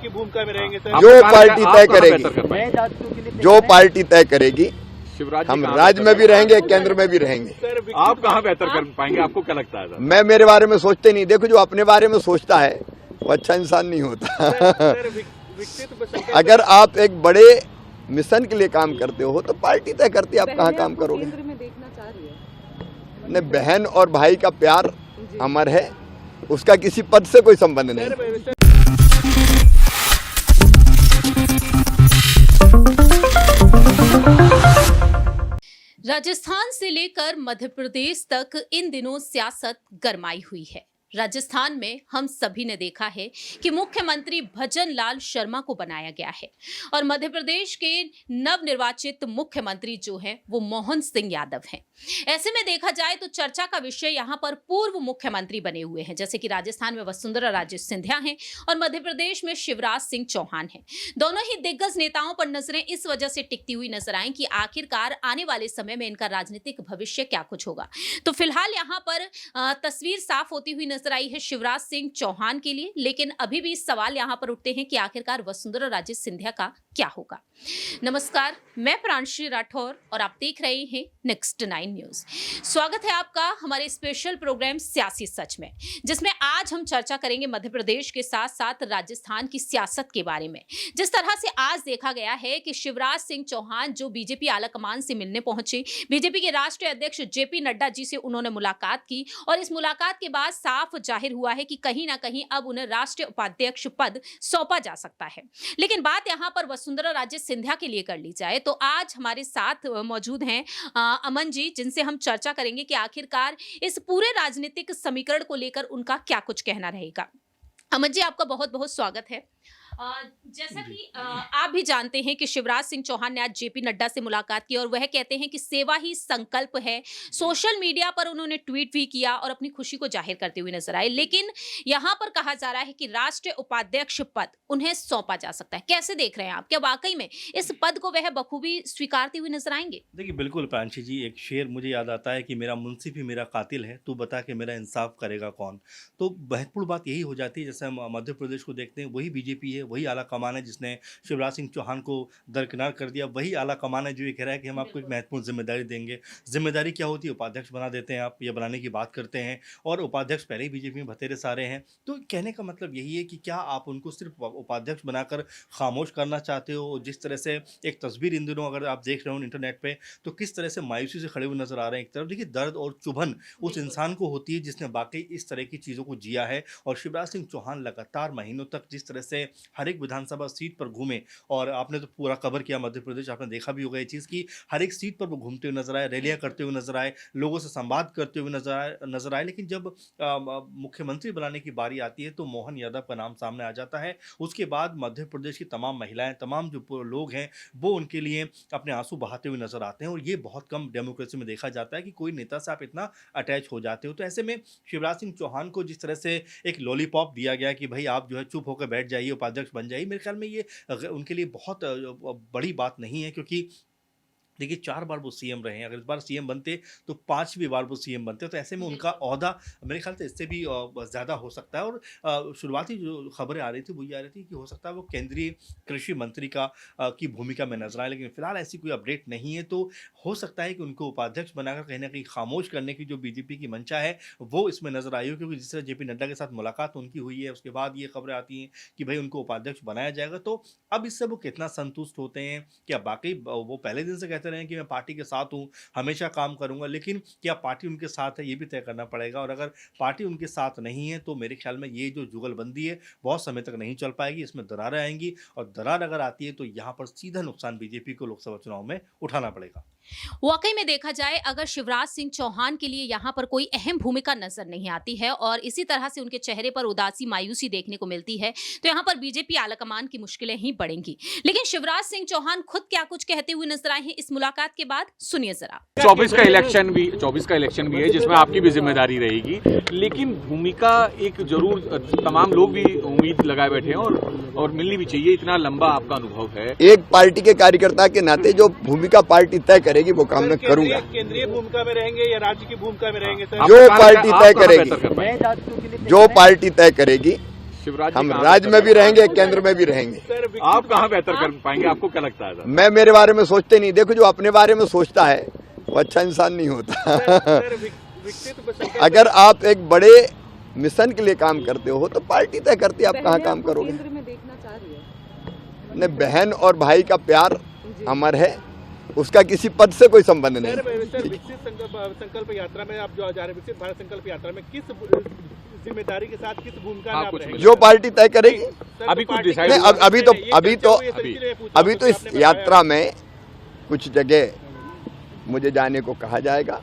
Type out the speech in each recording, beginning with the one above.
की भूमिका में रहेंगे सर? जो पार्टी तय करेगी, जो पार्टी तय करेगी, हम राज्य में भी रहेंगे, केंद्र में भी रहेंगे। आप कहाँ बेहतर कर पाएंगे, आपको क्या लगता है? मैं मेरे बारे में सोचते नहीं। देखो, जो अपने बारे में सोचता है वो अच्छा इंसान नहीं होता। अगर आप एक बड़े मिशन के लिए काम करते हो तो पार्टी तय करती है आप कहाँ काम करोगे। नहीं, बहन और भाई का प्यार अमर है, उसका किसी पद से कोई संबंध नहीं। राजस्थान से लेकर मध्य प्रदेश तक इन दिनों सियासत गरमाई हुई है। राजस्थान में हम सभी ने देखा है कि मुख्यमंत्री भजन लाल शर्मा को बनाया गया है और मध्य प्रदेश के नवनिर्वाचित मुख्यमंत्री जो हैं वो मोहन सिंह यादव हैं। ऐसे में देखा जाए तो चर्चा का विषय यहाँ पर पूर्व मुख्यमंत्री बने हुए हैं, जैसे कि राजस्थान में वसुंधरा राजे सिंधिया हैं और मध्य प्रदेश में शिवराज सिंह चौहान हैं। दोनों ही दिग्गज नेताओं पर नजरें इस वजह से टिकती हुई नजर आई कि आखिरकार आने वाले समय में इनका राजनीतिक भविष्य क्या कुछ होगा। तो फिलहाल यहाँ पर तस्वीर साफ होती हुई नजर आई है शिवराज सिंह चौहान के लिए, लेकिन अभी भी सवाल यहां पर उठते हैं कि आखिरकार वसुंधरा राजे सिंधिया का क्या होगा। नमस्कार, मैं प्रांशी राठौर और आप देख रहे हैं नेक्स्ट 9 न्यूज। स्वागत है आपका हमारे स्पेशल प्रोग्राम सियासी सच में, जिसमें आज हम चर्चा करेंगे मध्य प्रदेश के साथ साथ राजस्थान की सियासत के बारे में। जिस तरह से आज देखा गया है कि शिवराज सिंह चौहान जो बीजेपी आलाकमान से मिलने पहुंचे, बीजेपी के राष्ट्रीय अध्यक्ष जेपी नड्डा जी से उन्होंने मुलाकात की और इस मुलाकात के बाद साफ जाहिर हुआ है कि कहीं ना कहीं अब उन्हें राष्ट्रीय उपाध्यक्ष पद सौंपा जा सकता है। लेकिन बात यहां पर वसुंधरा राजे सिंधिया के लिए कर ली जाए तो आज हमारे साथ मौजूद हैं अमन जी, जिनसे हम चर्चा करेंगे कि आखिरकार इस पूरे राजनीतिक समीकरण को लेकर उनका क्या कुछ कहना रहेगा। अमन जी, आपका बहुत बहुत स्वागत है। जैसा कि आप भी जानते हैं कि शिवराज सिंह चौहान ने आज जेपी नड्डा से मुलाकात की और वह कहते हैं कि सेवा ही संकल्प है। सोशल मीडिया पर उन्होंने ट्वीट भी किया और अपनी खुशी को जाहिर करते हुए नजर आए, लेकिन यहां पर कहा जा रहा है कि राष्ट्रीय उपाध्यक्ष पद उन्हें सौंपा जा सकता है। कैसे देख रहे हैं आप, क्या वाकई में इस पद को वह बखूबी स्वीकारते हुए नजर आएंगे? देखिए, बिल्कुल प्रांशी जी, एक शेर मुझे याद आता है कि मेरा मुंसिफ ही मेरा कातिल है, तू बता के मेरा इंसाफ करेगा कौन। तो महत्वपूर्ण बात यही हो जाती है, जैसे हम मध्य प्रदेश को देखते हैं, वही बीजेपी है, वही आला कमान है जिसने शिवराज सिंह चौहान को दरकिनार कर दिया, वही आला कमान है जो ये कह रहा है कि हम आपको एक महत्वपूर्ण जिम्मेदारी देंगे। जिम्मेदारी क्या होती है? उपाध्यक्ष बना देते हैं आप, या बनाने की बात करते हैं, और उपाध्यक्ष पहले ही बीजेपी में बतेरे सारे हैं। तो कहने का मतलब यही है कि क्या आप उनको सिर्फ उपाध्यक्ष बनाकर खामोश करना चाहते हो? जिस तरह से एक तस्वीर इन दिनों अगर आप देख रहे हो इंटरनेट पे, तो किस तरह से मायूसी से खड़े हुए नजर आ रहे हैं। एक तरफ देखिए, दर्द और चुभन उस इंसान को होती है जिसने वाकई इस तरह की चीज़ों को जिया है। और शिवराज सिंह चौहान लगातार महीनों तक जिस तरह से हर एक विधानसभा सीट पर घूमे, और आपने तो पूरा कवर किया मध्य प्रदेश, आपने देखा भी होगा ये चीज़ कि हर एक सीट पर वो घूमते हुए नजर आए, रैलियां करते हुए नजर आए, लोगों से संवाद करते हुए नजर आए। लेकिन जब मुख्यमंत्री बनाने की बारी आती है तो मोहन यादव का नाम सामने आ जाता है। उसके बाद मध्य प्रदेश की तमाम महिलाएं, तमाम जो लोग हैं, वो उनके लिए अपने आंसू बहाते हुए नजर आते हैं। और ये बहुत कम डेमोक्रेसी में देखा जाता है कि कोई नेता से आप इतना अटैच हो जाते हो। तो ऐसे में शिवराज सिंह चौहान को जिस तरह से एक लॉलीपॉप दिया गया कि भाई आप जो है चुप होकर बैठ जाइए, उपाध्यक्ष बन जाइए, मेरे ख्याल में ये उनके लिए बहुत बड़ी बात नहीं है। क्योंकि देखिए, 4 बार वो सीएम रहे हैं, अगर इस बार सीएम बनते तो 5वीं बार वो सीएम बनते, तो ऐसे में उनका ओहदा मेरे ख्याल से इससे भी ज़्यादा हो सकता है। और शुरुआती जो खबरें आ रही थी वो ये आ रही थी कि हो सकता है वो केंद्रीय कृषि मंत्री की भूमिका में नजर आए, लेकिन फिलहाल ऐसी कोई अपडेट नहीं है। तो हो सकता है कि उनको उपाध्यक्ष बनाकर कहीं ना कहीं खामोश करने की जो बीजेपी की मंशा है वो इसमें नजर आई हो। क्योंकि जिस तरह जेपी नड्डा के साथ मुलाकात उनकी हुई है, उसके बाद ये खबरें आती हैं कि भाई उनको उपाध्यक्ष बनाया जाएगा। तो अब इससे वो कितना संतुष्ट होते हैं, क्या बाकी वो पहले दिन से कहते रहे कि मैं पार्टी के साथ हूं, हमेशा काम करूंगा, लेकिन क्या पार्टी उनके साथ है ये भी तय करना पड़ेगा। और अगर पार्टी उनके साथ नहीं है तो मेरे ख्याल में ये जो जुगलबंदी है बहुत समय तक नहीं चल पाएगी, इसमें दरारें आएंगी, और दरार अगर आती है तो यहां पर सीधा नुकसान बीजेपी को लोकसभा चुनाव में उठाना पड़ेगा। वाकई में देखा जाए, अगर शिवराज सिंह चौहान के लिए यहाँ पर कोई अहम भूमिका नजर नहीं आती है और इसी तरह से उनके चेहरे पर उदासी, मायूसी देखने को मिलती है, तो यहाँ पर बीजेपी आलाकमान की मुश्किलें ही बढ़ेंगी। लेकिन शिवराज सिंह चौहान खुद क्या कुछ कहते हुए नजर आए हैं इस मुलाकात के बाद, सुनिए जरा। 24 का इलेक्शन भी है जिसमें आपकी भी जिम्मेदारी रहेगी, लेकिन भूमिका एक जरूर तमाम लोग भी उम्मीद लगाए बैठे हैं और मिलनी भी चाहिए। इतना लंबा आपका अनुभव है, एक पार्टी के कार्यकर्ता के नाते जो भूमिका पार्टी तय करेगी वो काम मैं करूंगा। केंद्रीय भूमिका में रहेंगे या राज्य की भूमिका में रहेंगे सर? जो पार्टी तय करेगी, जो पार्टी तय करेगी शिवराज जी हम कहाँ राज्य में भी रहेंगे, केंद्र में भी रहेंगे। सर आप कहाँ बेहतर कर पाएंगे, आपको क्या लगता है सर? मैं मेरे बारे में सोचते नहीं, देखो जो अपने बारे में सोचता है वो अच्छा इंसान नहीं होता। विकसित संकल्प अगर आप एक बड़े मिशन के लिए काम करते हो तो पार्टी तय करती है आप कहाँ काम करोगे। केंद्र में देखना चाह रही है। नहीं, बहन और भाई का प्यार अमर है, उसका किसी पद से कोई संबंध नहीं। सर विकसित संकल्प यात्रा में आप जो जा रहे हैं, विकसित भारत संकल्प यात्रा में किस जिम्मेदारी के साथ किस भूमिका में आप रहेंगे? जो पार्टी तय करेगी। अभी कुछ डिसाइड नहीं, अभी तो इस यात्रा में कुछ जगह मुझे जाने को कहा जाएगा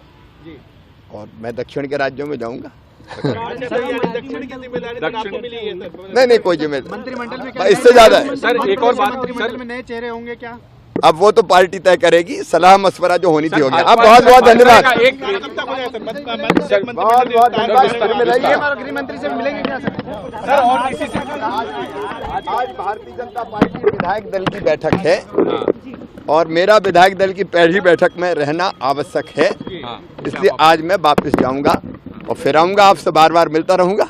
और मैं दक्षिण के राज्यों में जाऊंगा। दक्षिण की जिम्मेदारी तो आपको मिली है सर। नहीं कोई जिम्मेदारी मंत्रिमंडल में इससे ज्यादा है। सर एक और बात, मंत्रिमंडल में नए चेहरे होंगे क्या? अब वो तो पार्टी तय करेगी, सलाह मशवरा जो होनी थी हो गया। अब बहुत बहुत धन्यवाद, बहुत बहुत धन्यवाद। गृह मंत्री से मिलेंगे क्या सर? और किसी से आज भारतीय जनता पार्टी विधायक दल की बैठक है और मेरा विधायक दल की पहली बैठक में रहना आवश्यक है, इसलिए आज मैं वापस जाऊंगा और फिर आऊंगा, आपसे बार बार मिलता रहूंगा।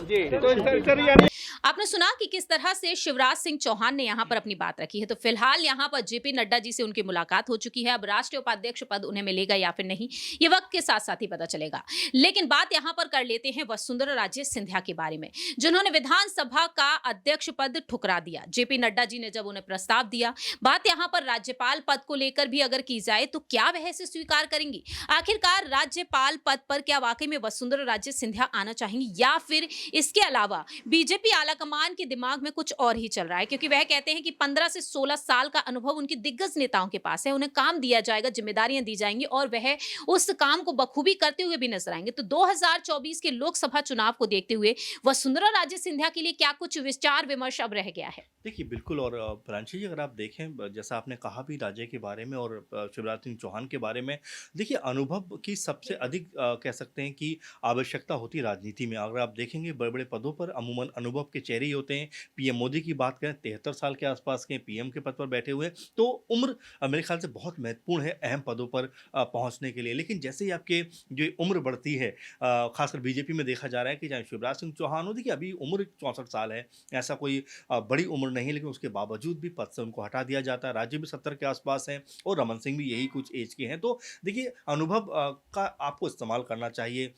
आपने सुना कि किस तरह से शिवराज सिंह चौहान ने यहां पर अपनी बात रखी है। तो फिलहाल यहां पर जेपी नड्डा जी से उनकी मुलाकात हो चुकी है। अब राष्ट्रीय उपाध्यक्ष पद उन्हें मिलेगा या फिर नहीं, ये वक्त के साथ साथ ही पता चलेगा। लेकिन बात यहां पर कर लेते हैं वसुंधरा राजे सिंधिया के बारे में, जिन्होंने विधानसभा का अध्यक्ष पद ठुकरा दिया। जेपी नड्डा जी ने जब उन्हें प्रस्ताव दिया, बात यहां पर राज्यपाल पद को लेकर भी अगर की जाए तो क्या वह इसे स्वीकार करेंगी? आखिरकार राज्यपाल पद पर क्या वाकई में वसुंधरा राजे सिंधिया आना चाहेंगी या फिर इसके अलावा बीजेपी आलाकमान के दिमाग में कुछ और ही चल रहा है? क्योंकि वह कहते हैं कि 15 से 16 साल का अनुभव उनके दिग्गज नेताओं के पास है, उन्हें काम दिया जाएगा, जिम्मेदारियां दी जाएंगी और वह उस काम को बखूबी करते हुए भी नजर आएंगे। तो 2024 के लोकसभा चुनाव को देखते हुए वसुंधरा राजे सिंधिया के लिए क्या कुछ विचार विमर्श अब रह गया है? देखिए बिल्कुल, और प्रांशी जी अगर आप देखें, जैसा आपने कहा भी राजे के बारे में और शिवराज सिंह चौहान के बारे में, देखिए अनुभव की सबसे अधिक कह सकते हैं कि आवश्यकता होती है राजनीति में। अगर आप देखेंगे बड़े बड़े पदों पर अमूमन अनुभव के चेहरे ही होते हैं। पीएम मोदी की बात करें, 73 साल के आसपास के पीएम के पद पर बैठे हुए, तो उम्र मेरे ख्याल से बहुत महत्वपूर्ण है अहम पदों पर पहुंचने के लिए। लेकिन जैसे ही आपके जो उम्र बढ़ती है, खासकर बीजेपी में देखा जा रहा है कि चाहे शिवराज सिंह चौहान हो, देखिए अभी उम्र 64 साल है, ऐसा कोई बड़ी उम्र नहीं, लेकिन उसके बावजूद भी पद से उनको हटा दिया जाता है। राज्य भी 70 के आसपास है और रमन सिंह भी यही कुछ एज के हैं। तो देखिए अनुभव का आपको इस्तेमाल करना चाहिए।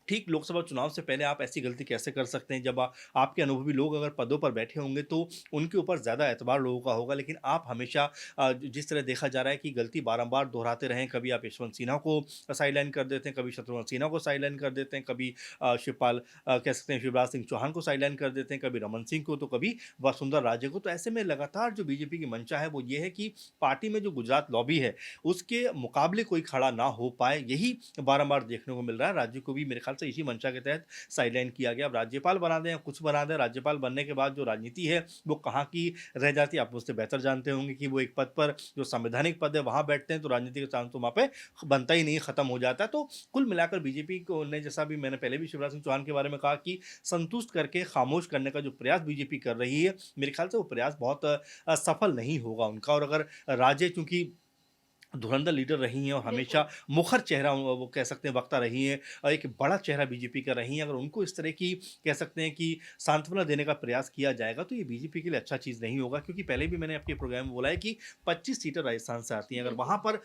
ठीक लोकसभा चुनाव से पहले आप ऐसी गलती कैसे कर सकते हैं? जब आपके अनुभवी लोग अगर पदों पर बैठे होंगे तो उनके ऊपर ज़्यादा एतबार लोगों का होगा। लेकिन आप हमेशा जिस तरह देखा जा रहा है कि गलती बारंबार दोहराते रहें, कभी आप यशवंत सिन्हा को साइडलाइन कर देते हैं, कभी शत्रुघ्न सिन्हा को साइडलाइन कर देते हैं, कभी शिवपाल कह सकते हैं शिवराज सिंह चौहान को साइडलाइन कर देते हैं, कभी रमन सिंह को, तो कभी वसुंधरा राजे को। तो ऐसे में लगातार जो बीजेपी की मंशा है वो ये है कि पार्टी में जो गुजरात लॉबी है उसके मुकाबले कोई खड़ा ना हो पाए, यही बारंबार देखने को मिल रहा है। राज्य को भी मेरे ख्याल से इसी मंशा के तहत साइडलाइन किया गया। अब राज्यपाल बना दें या कुछ बना दें, राज्यपाल बनने के बाद जो राजनीति है वो कहाँ की रह जाती है, आप मुझसे बेहतर जानते होंगे कि वो एक पद पर जो संवैधानिक पद है वहाँ बैठते हैं तो राजनीति का चांस तो वहाँ पे बनता ही नहीं, खत्म हो जाता है। तो कुल मिलाकर बीजेपी को ने, जैसा भी मैंने पहले भी शिवराज सिंह चौहान के बारे में कहा, कि संतुष्ट करके खामोश करने का जो प्रयास बीजेपी कर रही है, मेरे ख्याल से वो प्रयास बहुत सफल नहीं होगा उनका। और अगर राजे चूंकि धुरंधर लीडर रही हैं और हमेशा मुखर चेहरा वो कह सकते हैं वक्ता रही हैं और एक बड़ा चेहरा बीजेपी का रही हैं, अगर उनको इस तरह की कह सकते हैं कि सांत्वना देने का प्रयास किया जाएगा तो ये बीजेपी के लिए अच्छा चीज़ नहीं होगा। क्योंकि पहले भी मैंने आपके प्रोग्राम में बोला है कि 25 सीटें राजस्थान से आती हैं, अगर वहाँ पर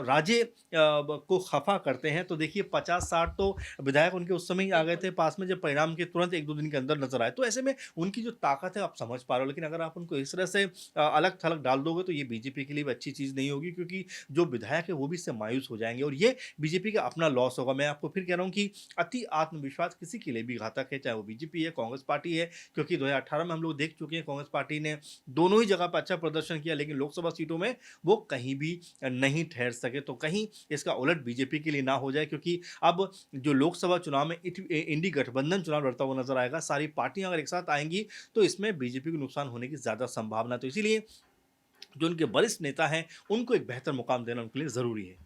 राजे को खफा करते हैं तो देखिए 50-60 तो विधायक उनके उस समय ही आ गए थे पास में, जब परिणाम के तुरंत 1-2 दिन के अंदर नजर आए। तो ऐसे में उनकी जो ताकत है आप समझ पा रहे हो, लेकिन अगर आप उनको इस तरह से अलग थलग डाल दोगे तो ये बीजेपी के लिए भी अच्छी चीज़ नहीं होगी, क्योंकि जो विधायक है वो भी इससे मायूस हो जाएंगे और ये बीजेपी का अपना लॉस होगा। मैं आपको फिर कह रहा हूं कि अति आत्मविश्वास किसी के लिए भी घातक है, चाहे वो बीजेपी है, कांग्रेस पार्टी है, क्योंकि 2018 में हम लोग देख चुके हैं कांग्रेस पार्टी ने दोनों ही जगह पर अच्छा प्रदर्शन किया, लेकिन लोकसभा सीटों में वो कहीं भी नहीं ठहर सके। तो कहीं इसका उलट बीजेपी के लिए ना हो जाए, क्योंकि अब जो लोकसभा चुनाव में इंडी गठबंधन चुनाव लड़ता हुआ नजर आएगा, सारी पार्टियां अगर एक साथ आएंगी तो इसमें बीजेपी को नुकसान होने की ज्यादा संभावना। तो इसीलिए जो उनके वरिष्ठ नेता हैं उनको एक बेहतर मुकाम देना उनके लिए जरूरी है।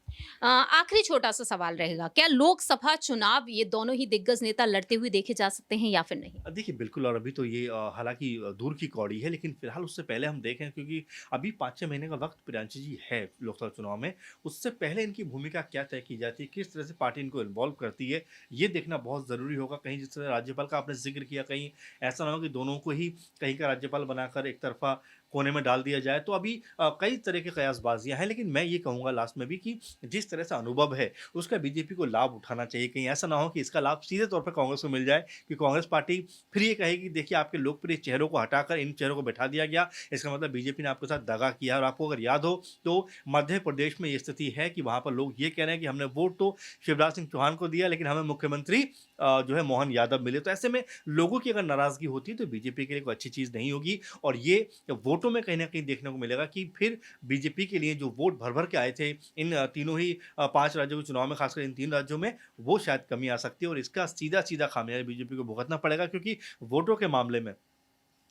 आखिरी छोटा सा सवाल रहेगा, क्या लोकसभा चुनाव ये दोनों ही दिग्गज नेता लड़ते हुए देखे जा सकते हैं या फिर नहीं? देखिए बिल्कुल, और अभी तो ये हालांकि दूर की कौड़ी है, लेकिन फिलहाल उससे पहले हम देखें, क्योंकि अभी 5-6 महीने का वक्त प्रियांशी जी है लोकसभा चुनाव में। उससे पहले इनकी भूमिका क्या तय की जाती है, किस तरह से पार्टी इनको इन्वॉल्व करती है, ये देखना बहुत ज़रूरी होगा। कहीं जिस तरह राज्यपाल का आपने जिक्र किया, कहीं ऐसा ना हो कि दोनों को ही कहीं का राज्यपाल बनाकर एक तरफा कोने में डाल दिया जाए। तो अभी कई तरह की कयासबाजियां हैं, लेकिन मैं ये कहूँगा लास्ट में भी कि जिस तरह से अनुभव है उसका बीजेपी को लाभ उठाना चाहिए। कहीं ऐसा ना हो कि इसका लाभ सीधे तौर पर कांग्रेस को मिल जाए, कि कांग्रेस पार्टी फिर ये कहेगी देखिए आपके लोकप्रिय चेहरों को हटाकर इन चेहरों को बैठा दिया गया, इसका मतलब बीजेपी ने आपके साथ दगा किया। और आपको अगर याद हो तो मध्य प्रदेश में ये स्थिति है कि वहाँ पर लोग ये कह रहे हैं कि हमने वोट तो शिवराज सिंह चौहान को दिया, लेकिन हमें मुख्यमंत्री जो है मोहन यादव मिले। तो ऐसे में लोगों की अगर नाराजगी होती है तो बीजेपी के लिए कोई अच्छी चीज़ नहीं होगी। और ये वोटों में कहीं ना कहीं देखने को मिलेगा कि फिर बीजेपी के लिए जो वोट भर भर के आए थे इन तीनों ही 5 राज्यों के चुनाव में, खासकर इन 3 राज्यों में, वो शायद कमी आ सकती है। और इसका सीधा सीधा खामियाजा बीजेपी को भुगतना पड़ेगा, क्योंकि वोटों के मामले में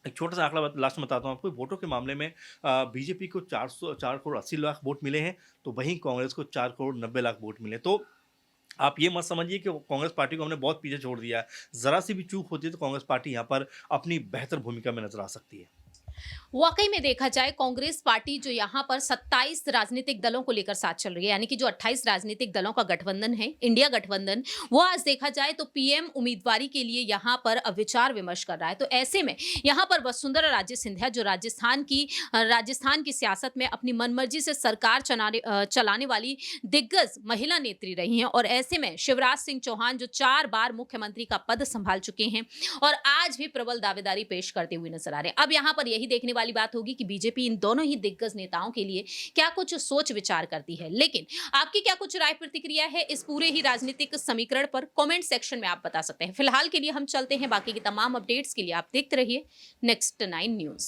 एक छोटा सा आंकड़ा लास्ट में बताता हूँ आपको। वोटों के मामले में बीजेपी को 4 करोड़ 80 लाख वोट मिले हैं, तो वहीं कांग्रेस को 4 करोड़ 90 लाख वोट मिले। तो आप ये मत समझिए कि कांग्रेस पार्टी को हमने बहुत पीछे छोड़ दिया है। ज़रा सी भी चूक होती है तो कांग्रेस पार्टी यहाँ पर अपनी बेहतर भूमिका में नजर आ सकती है। वाकई में देखा जाए कांग्रेस पार्टी जो यहाँ पर 27 राजनीतिक दलों को लेकर साथ चल रही है, यानी कि जो 28 राजनीतिक दलों का गठबंधन है, इंडिया गठबंधन, वो आज देखा जाए तो पीएम उम्मीदवारी के लिए यहाँ पर विचार विमर्श कर रहा है। तो ऐसे में यहाँ पर वसुंधरा राजे सिंधिया जो राजस्थान की सियासत में अपनी मनमर्जी से सरकार चलाने वाली दिग्गज महिला नेत्री रही हैं, और ऐसे में शिवराज सिंह चौहान जो 4 बार मुख्यमंत्री का पद संभाल चुके हैं और आज भी प्रबल दावेदारी पेश करते हुए नजर आ रहे हैं। अब यहाँ पर यही देखने वाली बात होगी कि बीजेपी इन दोनों ही दिग्गज नेताओं के लिए क्या कुछ सोच विचार करती है। लेकिन आपकी क्या कुछ राय प्रतिक्रिया है इस पूरे ही राजनीतिक समीकरण पर, कमेंट सेक्शन में आप बता सकते हैं। फिलहाल के लिए हम चलते हैं, बाकी की तमाम अपडेट्स के लिए आप देखते रहिए नेक्स्ट 9 न्यूज।